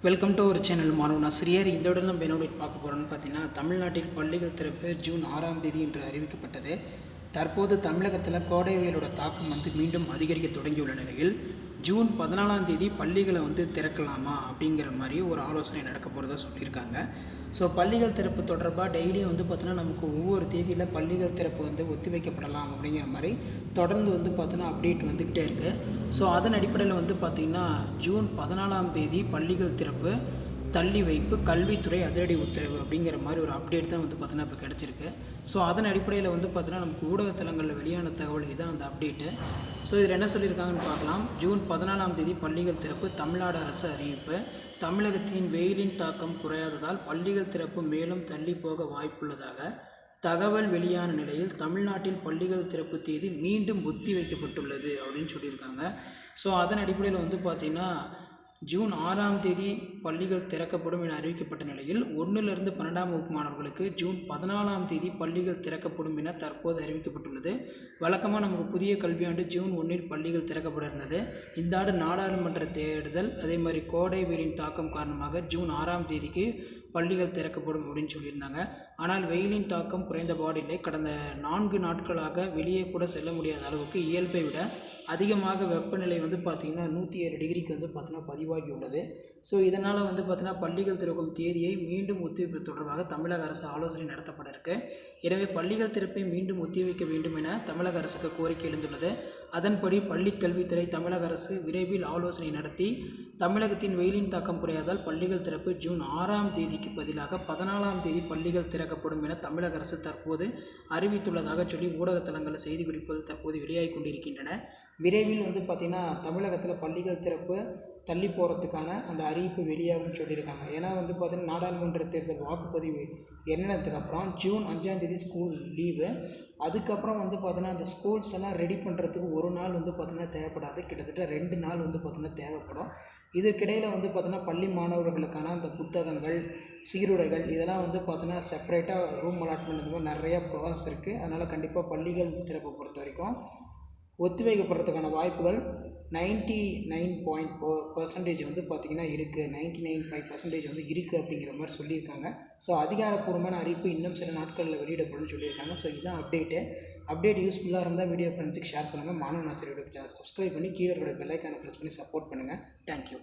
Welcome to ஒரு channel மாணவன் ஆசிரியர். இந்த உடனே நம்ம என்னோட பார்க்க போகிறோன்னு பார்த்தீங்கன்னா, தமிழ்நாட்டில் பள்ளிகள் திறப்பு ஜூன் 6ஆம் தேதி என்று அறிவிக்கப்பட்டது. தற்போது தமிழகத்தில் கோடை வெயிலோட தாக்கம் மீண்டும் அதிகரிக்க தொடங்கியுள்ள நிலையில் ஜூன் 14ஆம் தேதி பள்ளிகளை திறக்கலாமா அப்படிங்கிற மாதிரி ஒரு ஆலோசனை நடக்க போகிறதா சொல்லியிருக்காங்க. ஸோ பள்ளிகள் திறப்பு தொடர்பாக டெய்லியும் பார்த்தீங்கன்னா நமக்கு ஒவ்வொரு தேதியில் பள்ளிகள் திறப்பு ஒத்தி வைக்கப்படலாம் அப்படிங்கிற மாதிரி தொடர்ந்து பார்த்தீங்கன்னா அப்டேட் வந்துக்கிட்டே இருக்குது. ஸோ அதன் அடிப்படையில் பார்த்திங்கன்னா ஜூன் 14ஆம் தேதி பள்ளிகள் திறப்பு தள்ளி வைப்பு கல்வித்துறை அதிரடி உத்தரவு அப்படிங்கிற மாதிரி ஒரு அப்டேட் தான் பார்த்தீங்கன்னா இப்போ கிடச்சிருக்கு. ஸோ அதன் அடிப்படையில் பார்த்தீங்கன்னா நமக்கு ஊடகத்தலங்களில் வெளியான தகவல் இதுதான் அந்த அப்டேட்டு. ஸோ இதில் என்ன சொல்லியிருக்காங்கன்னு பார்க்கலாம். ஜூன் 14ஆம் தேதி பள்ளிகள் திறப்பு தமிழ்நாடு அரசு அறிவிப்பு. தமிழகத்தின் வெயிலின் தாக்கம் குறையாததால் பள்ளிகள் திறப்பு மேலும் தள்ளி போக வாய்ப்புள்ளதாக தகவல் வெளியான நிலையில் தமிழ்நாட்டில் பள்ளிகள் திறப்பு தேதி மீண்டும் ஒத்தி வைக்கப்பட்டுள்ளது அப்படின்னு சொல்லியிருக்காங்க. ஸோ அதன் அடிப்படையில் பார்த்திங்கன்னா ஜூன் 6ஆம் தேதி பள்ளிகள் திறக்கப்படும் என அறிவிக்கப்பட்ட நிலையில் 1லிருந்து 12ஆம் வகுப்பு மாணவர்களுக்கு ஜூன் 14ஆம் தேதி பள்ளிகள் திறக்கப்படும் என தற்போது அறிவிக்கப்பட்டுள்ளது. வழக்கமாக நமக்கு புதிய கல்வியாண்டு ஜூன் 1இல் பள்ளிகள் திறக்கப்பட இருந்தது. இந்த ஆண்டு நாடாளுமன்ற தேர்தல் அதே மாதிரி கோடை வெயிலின் தாக்கம் காரணமாக ஜூன் 6ஆம் தேதிக்கு பள்ளிகள் திறக்கப்படும் அப்படின்னு சொல்லியிருந்தாங்க. ஆனால் வெயிலின் தாக்கம் குறைந்தபாடில்லை. கடந்த 4 நாட்களாக வெளியே கூட செல்ல முடியாத அளவுக்கு இயல்பை விட அதிகமாக வெப்பநிலை பார்த்திங்கன்னா 107 டிகிரிக்கு பார்த்திங்கன்னா பதிவாகி உள்ளது. ஸோ இதனால் பார்த்திங்கன்னா பள்ளிகள் திறக்கும் தேதியை மீண்டும் ஒத்திவைப்பு தொடர்பாக தமிழக அரசு ஆலோசனை நடத்தப்பட இருக்கு. எனவே பள்ளிகள் திறப்பை மீண்டும் ஒத்திவைக்க வேண்டும் என தமிழக அரசுக்கு கோரிக்கை எழுந்துள்ளது. அதன்படி பள்ளிக் கல்வித்துறை தமிழக அரசு விரைவில் ஆலோசனை நடத்தி தமிழகத்தின் வெயிலின் தாக்கம் குறையாதால் பள்ளிகள் திறப்பு ஜூன் 6ஆம் தேதிக்கு பதிலாக 14ஆம் தேதி பள்ளிகள் திறக்கப்படும் என தமிழக அரசு தற்போது அறிவித்துள்ளதாக சொல்லி ஊடகத்தலங்களில் செய்தி குறிப்புகள் தற்போது வெளியாகி கொண்டிருக்கின்றன. விரைவில் பார்த்திங்கன்னா தமிழகத்தில் பள்ளிகள் திறப்பு தள்ளி போகிறதுக்கான அந்த அறிவிப்பு வெளியாகும்னு சொல்லியிருக்காங்க. ஏன்னா பார்த்திங்கன்னா நாடாளுமன்ற தேர்தல் வாக்குப்பதிவு எண்ணத்துக்கப்புறம் ஜூன் 5ஆம் தேதி ஸ்கூல் லீவு. அதுக்கப்புறம் பார்த்திங்கன்னா அந்த ஸ்கூல்ஸ் எல்லாம் ரெடி பண்ணுறதுக்கு ஒரு நாள் பார்த்திங்கன்னா தேவைப்படாது. கிட்டத்தட்ட 2 நாள் பார்த்திங்கன்னா தேவைப்படும். இதற்கிடையில் பார்த்திங்கன்னா பள்ளி மாணவர்களுக்கான அந்த புத்தகங்கள் சீருடைகள் இதெல்லாம் பார்த்திங்கன்னா செப்பரேட்டாக ரூம் அலாட்மெண்ட் இந்த மாதிரி நிறையா ப்ராசஸ் இருக்குது. அதனால் கண்டிப்பாக பள்ளிகள் திறப்பை பொறுத்த வரைக்கும் ஒத்திவைக்கப்படுறதுக்கான வாய்ப்புகள் 99.4% பார்த்திங்கன்னா இருக்குது. 99.5% இருக்குது அப்படிங்கிற மாதிரி சொல்லியிருக்காங்க. ஸோ அதிகாரப்பூர்வமான அறிவிப்பு இன்னும் சில நாட்களில் வெளியிடப்படும்னு சொல்லியிருக்காங்க. ஸோ இதுதான் அப்டேட் யூஸ்ஃபுல்லாக இருந்தால் வீடியோ ஃப்ரெண்ட்ஸுக்கு ஷேர் பண்ணுங்கள். மாணவன் ஆசிரியர்களுக்கு சேனல் சப்ஸ்கிரைப் பண்ணி கீழே இருக்கிற பெல் ஐக்கானை ப்ரெஸ் பண்ணி சப்போர்ட் பண்ணுங்கள். தேங்க்யூ.